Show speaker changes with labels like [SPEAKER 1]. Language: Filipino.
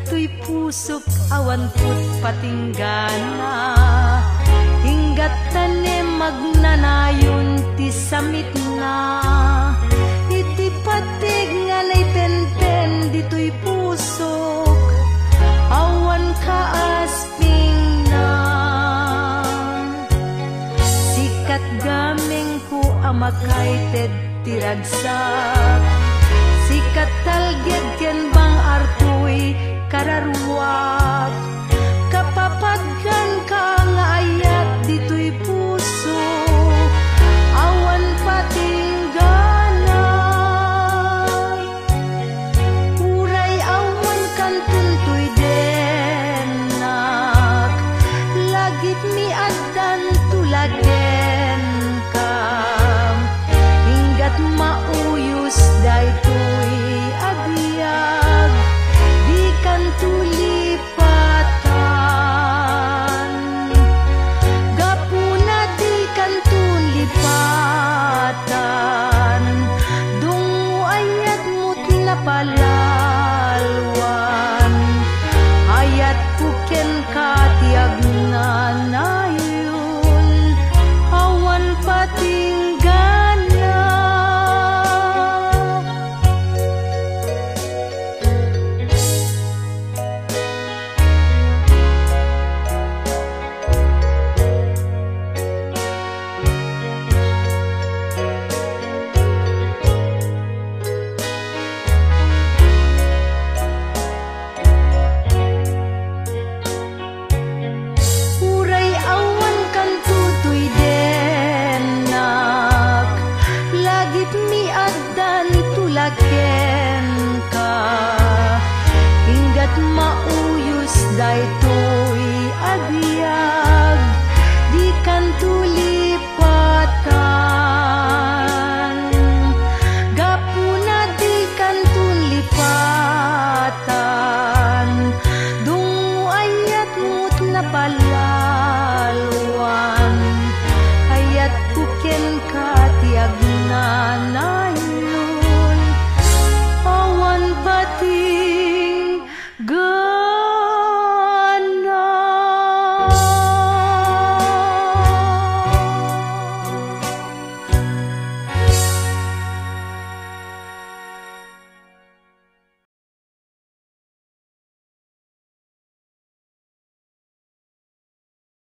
[SPEAKER 1] dito'y pusok awan put patinggana. Hinggat tanem magnanayon ti samit na. Iti patig nga lay penten dito'y pusok awan kaasping na. Sikat gameng ku amakaited tiragsak. Sikat talged ken bang artoy kararwak. Kapapaggan ka nga ayat dito'y puso awan patinggana. Uray awan kantuntoy denak. Lagit mi addan tulagen ka. Hinggat mauyos daytoy agbyag di kan tulipatan. Gapuna di kan tulipatan. Dungo ayat mo't napalalwan. Ayat puken katiag na nayon awan patinggana. Uray awan kan tutoy denak. Lagit mi addan tulaken ka. Hinggat mauyos daytoy agbyag